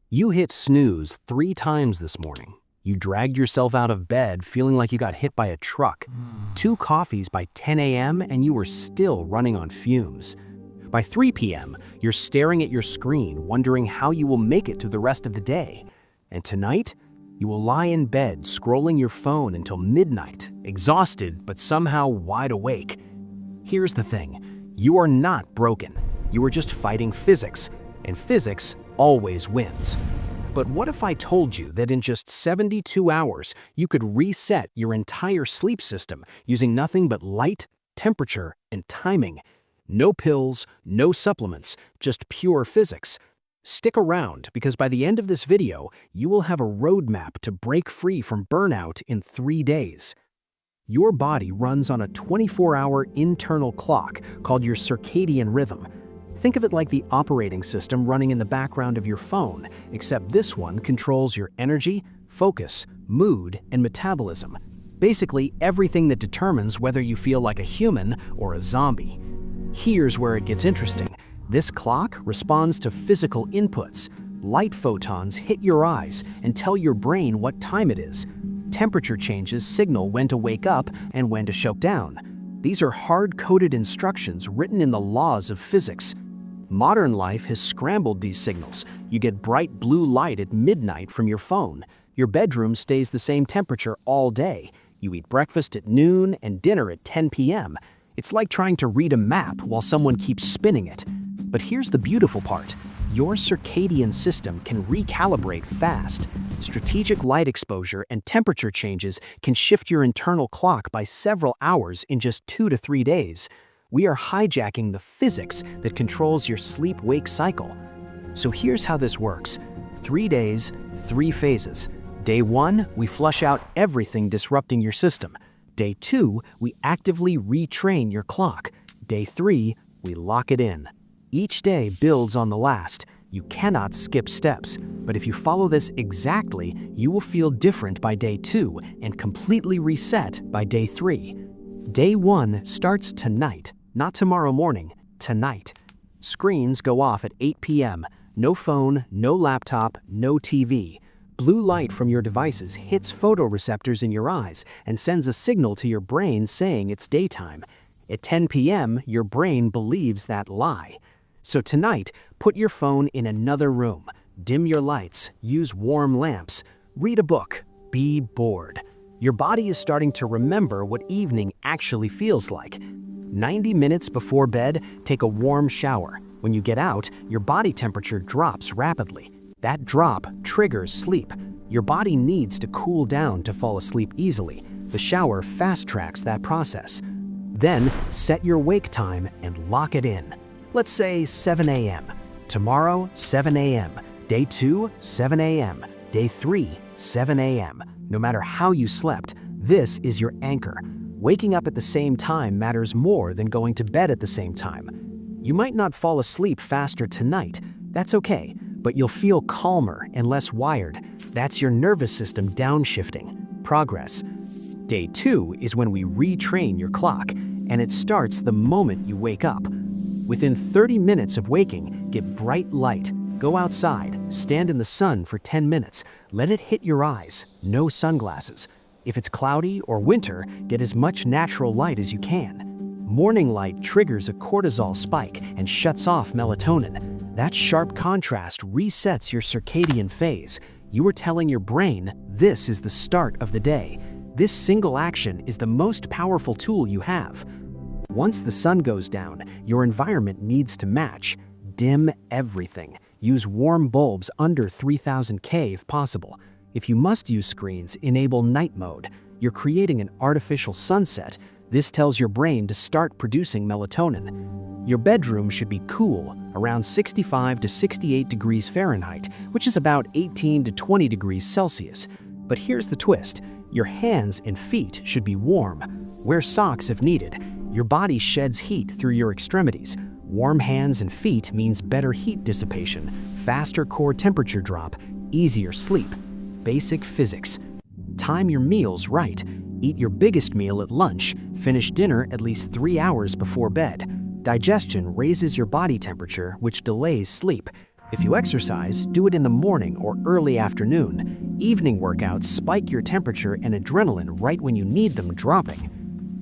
You hit snooze 3 times this morning. You dragged yourself out of bed feeling like you got hit by a truck. 2 coffees by 10 a.m. and you were still running on fumes. By 3 p.m., you're staring at your screen, wondering how you will make it through the rest of the day. And tonight, you will lie in bed scrolling your phone until midnight, exhausted but somehow wide awake. Here's the thing, you are not broken. You are just fighting physics, and physics always wins. But what if I told you that in just 72 hours, you could reset your entire sleep system using nothing but light, temperature, and timing? No pills, no supplements, just pure physics. Stick around, because by the end of this video, you will have a roadmap to break free from burnout in 3 days. Your body runs on a 24-hour internal clock called your circadian rhythm. Think of it like the operating system running in the background of your phone, except this one controls your energy, focus, mood, and metabolism. Basically, everything that determines whether you feel like a human or a zombie. Here's where it gets interesting. This clock responds to physical inputs. Light photons hit your eyes and tell your brain what time it is. Temperature changes signal when to wake up and when to shut down. These are hard-coded instructions written in the laws of physics. Modern life has scrambled these signals. You get bright blue light at midnight from your phone. Your bedroom stays the same temperature all day. You eat breakfast at noon and dinner at 10 p.m. It's like trying to read a map while someone keeps spinning it. But here's the beautiful part. Your circadian system can recalibrate fast. Strategic light exposure and temperature changes can shift your internal clock by several hours in just 2 to 3 days. We are hijacking the physics that controls your sleep-wake cycle. So here's how this works. 3 days, 3 phases. Day 1, we flush out everything disrupting your system. Day 2, we actively retrain your clock. Day 3, we lock it in. Each day builds on the last. You cannot skip steps, but if you follow this exactly, you will feel different by day 2 and completely reset by day 3. Day 1 starts tonight, not tomorrow morning, tonight. Screens go off at 8 p.m. No phone, no laptop, no TV. Blue light from your devices hits photoreceptors in your eyes and sends a signal to your brain saying it's daytime. At 10 p.m., your brain believes that lie. So tonight, put your phone in another room. Dim your lights, use warm lamps, read a book, be bored. Your body is starting to remember what evening actually feels like. 90 minutes before bed, take a warm shower. When you get out, your body temperature drops rapidly. That drop triggers sleep. Your body needs to cool down to fall asleep easily. The shower fast-tracks that process. Then, set your wake time and lock it in. Let's say 7 a.m. Tomorrow, 7 a.m. Day 2, 7 a.m. Day 3, 7 a.m. No matter how you slept, this is your anchor. Waking up at the same time matters more than going to bed at the same time. You might not fall asleep faster tonight. That's okay, but you'll feel calmer and less wired. That's your nervous system downshifting. Progress. Day 2 is when we retrain your clock, and it starts the moment you wake up. Within 30 minutes of waking, get bright light. Go outside, stand in the sun for 10 minutes. Let it hit your eyes, no sunglasses. If it's cloudy or winter, get as much natural light as you can. Morning light triggers a cortisol spike and shuts off melatonin. That sharp contrast resets your circadian phase. You are telling your brain, this is the start of the day. This single action is the most powerful tool you have. Once the sun goes down, your environment needs to match. Dim everything. Use warm bulbs under 3000 K if possible. If you must use screens, enable night mode. You're creating an artificial sunset. This tells your brain to start producing melatonin. Your bedroom should be cool, around 65 to 68 degrees Fahrenheit, which is about 18 to 20 degrees Celsius. But here's the twist. Your hands and feet should be warm. Wear socks if needed. Your body sheds heat through your extremities. Warm hands and feet means better heat dissipation, faster core temperature drop, easier sleep. Basic physics. Time your meals right. Eat your biggest meal at lunch. Finish dinner at least 3 hours before bed. Digestion raises your body temperature, which delays sleep. If you exercise, do it in the morning or early afternoon. Evening workouts spike your temperature and adrenaline right when you need them dropping.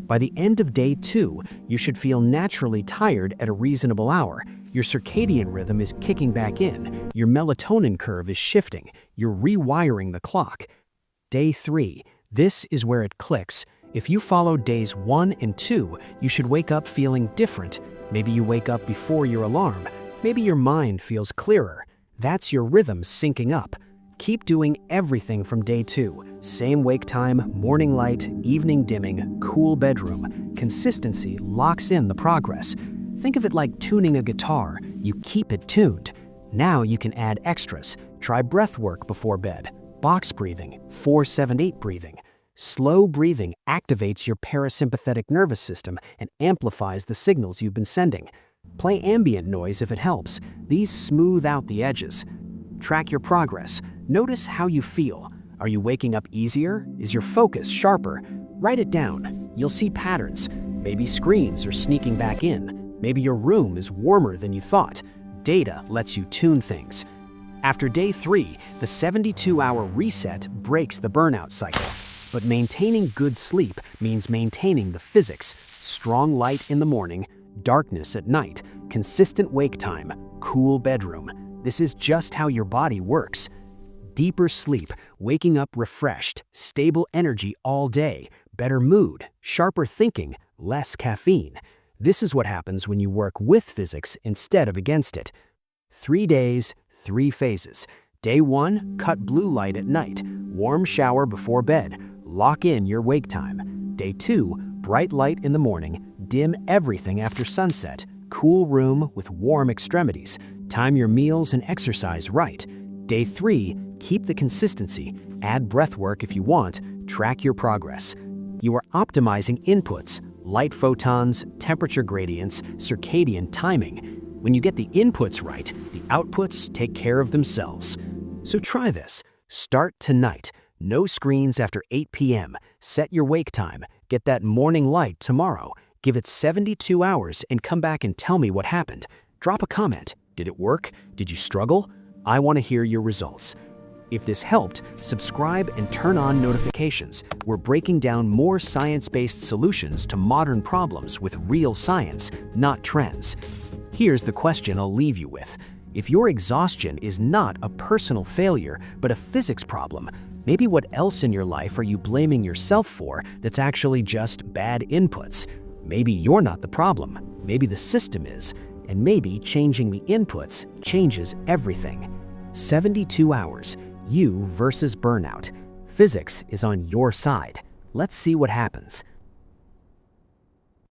By the end of day 2, you should feel naturally tired at a reasonable hour. Your circadian rhythm is kicking back in. Your melatonin curve is shifting. You're rewiring the clock. Day 3. This is where it clicks. If you follow days 1 and 2, you should wake up feeling different. Maybe you wake up before your alarm. Maybe your mind feels clearer. That's your rhythm syncing up. Keep doing everything from day 2. Same wake time, morning light, evening dimming, cool bedroom. Consistency locks in the progress. Think of it like tuning a guitar. You keep it tuned. Now you can add extras. Try breath work before bed. Box breathing, 4-7-8 breathing. Slow breathing activates your parasympathetic nervous system and amplifies the signals you've been sending. Play ambient noise if it helps. These smooth out the edges. Track your progress. Notice how you feel. Are you waking up easier? Is your focus sharper? Write it down. You'll see patterns. Maybe screens are sneaking back in. Maybe your room is warmer than you thought. Data lets you tune things. After day 3, the 72-hour reset breaks the burnout cycle. But maintaining good sleep means maintaining the physics. Strong light in the morning, darkness at night, consistent wake time, cool bedroom. This is just how your body works. Deeper sleep, waking up refreshed, stable energy all day, better mood, sharper thinking, less caffeine. This is what happens when you work with physics instead of against it. 3 days, 3 phases. Day 1, cut blue light at night, warm shower before bed, lock in your wake time. Day 2, bright light in the morning, dim everything after sunset, cool room with warm extremities, time your meals and exercise right. Day 3, keep the consistency, add breath work if you want, track your progress. You are optimizing inputs, light photons, temperature gradients, circadian timing. When you get the inputs right, the outputs take care of themselves. So try this. Start tonight. No screens after 8 p.m. Set your wake time. Get that morning light tomorrow. Give it 72 hours and come back and tell me what happened. Drop a comment. Did it work? Did you struggle? I want to hear your results. If this helped, subscribe and turn on notifications. We're breaking down more science-based solutions to modern problems with real science, not trends. Here's the question I'll leave you with. If your exhaustion is not a personal failure, but a physics problem, maybe what else in your life are you blaming yourself for that's actually just bad inputs? Maybe you're not the problem. Maybe the system is. And maybe changing the inputs changes everything. 72 hours, you versus burnout. Physics is on your side. Let's see what happens.